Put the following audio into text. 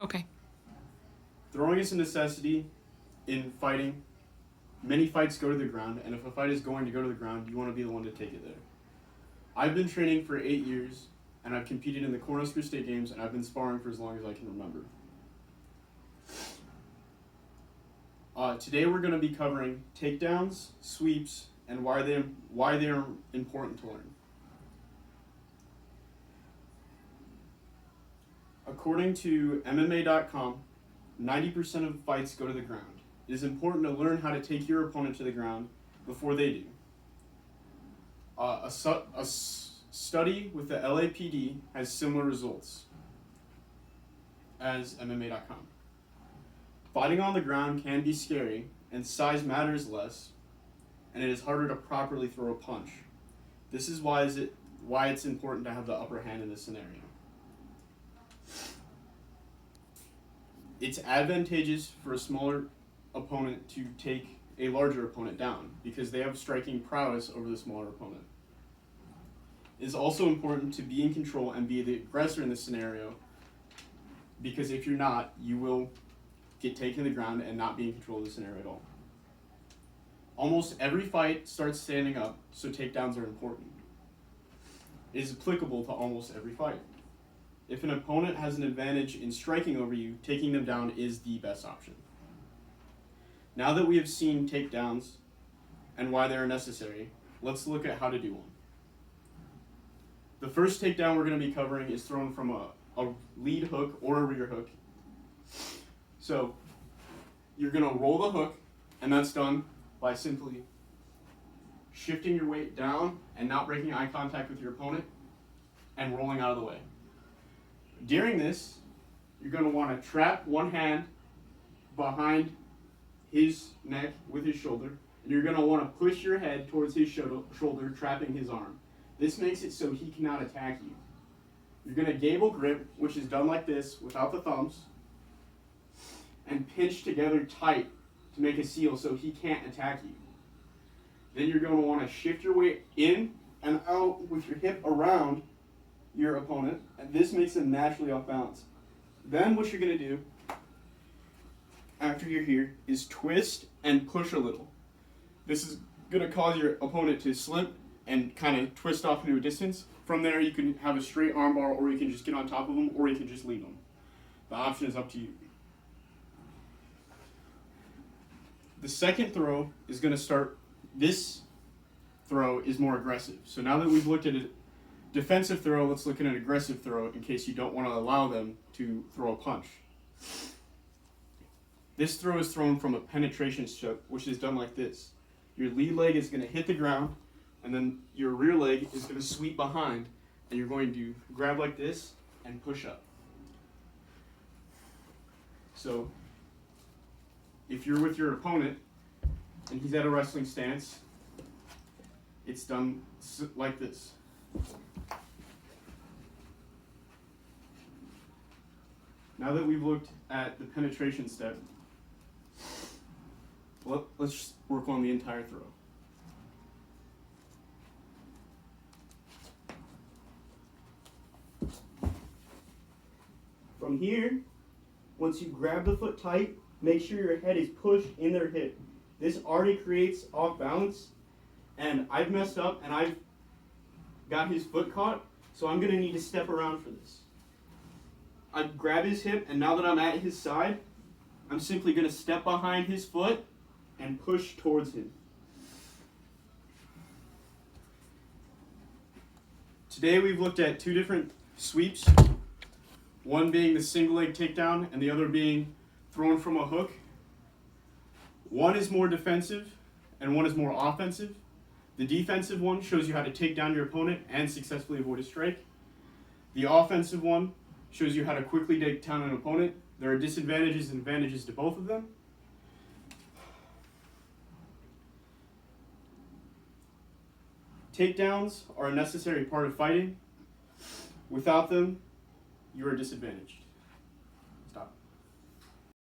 Okay. Throwing is a necessity in fighting. Many fights go to the ground, and if a fight is going to go to the ground, you want to be the one to take it there. I've been training for 8 years, and I've competed in the Cornhusker State Games, and I've been sparring for as long as I can remember. Today we're going to be covering takedowns, sweeps, and why they're important to learn. According to MMA.com, 90% of fights go to the ground. It is important to learn how to take your opponent to the ground before they do. A study with the LAPD has similar results as MMA.com. Fighting on the ground can be scary, and size matters less, and it is harder to properly throw a punch. This is why it's important to have the upper hand in this scenario. It's advantageous for a smaller opponent to take a larger opponent down because they have striking prowess over the smaller opponent. It is also important to be in control and be the aggressor in this scenario because if you're not, you will get taken to the ground and not be in control of the scenario at all. Almost every fight starts standing up, so takedowns are important. It is applicable to almost every fight. If an opponent has an advantage in striking over you, taking them down is the best option. Now that we have seen takedowns and why they are necessary, let's look at how to do one. The first takedown we're going to be covering is thrown from a lead hook or a rear hook. So you're going to roll the hook, and that's done by simply shifting your weight down and not breaking eye contact with your opponent and rolling out of the way. During this, you're going to want to trap one hand behind his neck with his shoulder, and you're going to want to push your head towards his shoulder, trapping his arm. This makes it so he cannot attack you. You're going to gable grip, which is done like this without the thumbs, and pinch together tight to make a seal so he can't attack you. Then you're going to want to shift your weight in and out with your hip around your opponent, and this makes him naturally off balance. Then what you're going to do after you're here is twist and push a little. This is going to cause your opponent to slip and kind of twist off into a distance. From there you can have a straight armbar, or you can just get on top of them, or you can just leave them. The option is up to you. The second throw is going to start, this throw is more aggressive. So now that we've looked at a defensive throw, let's look at an aggressive throw in case you don't want to allow them to throw a punch. This throw is thrown from a penetration stroke, which is done like this. Your lead leg is going to hit the ground, and then your rear leg is going to sweep behind, and you're going to grab like this and push up. So if you're with your opponent and he's at a wrestling stance, it's done like this. Now that we've looked at the penetration step, let's just work on the entire throw. From here, once you grab the foot tight, make sure your head is pushed in their hip. This already creates off balance, and I've messed up and I've got his foot caught, so I'm going to need to step around for this. I grab his hip, and now that I'm at his side, I'm simply going to step behind his foot and push towards him. Today we've looked at two different sweeps, one being the single leg takedown and the other being thrown from a hook. One is more defensive and one is more offensive. The defensive one shows you how to take down your opponent and successfully avoid a strike. The offensive one shows you how to quickly take down an opponent. There are disadvantages and advantages to both of them. Takedowns are a necessary part of fighting. Without them, you are disadvantaged.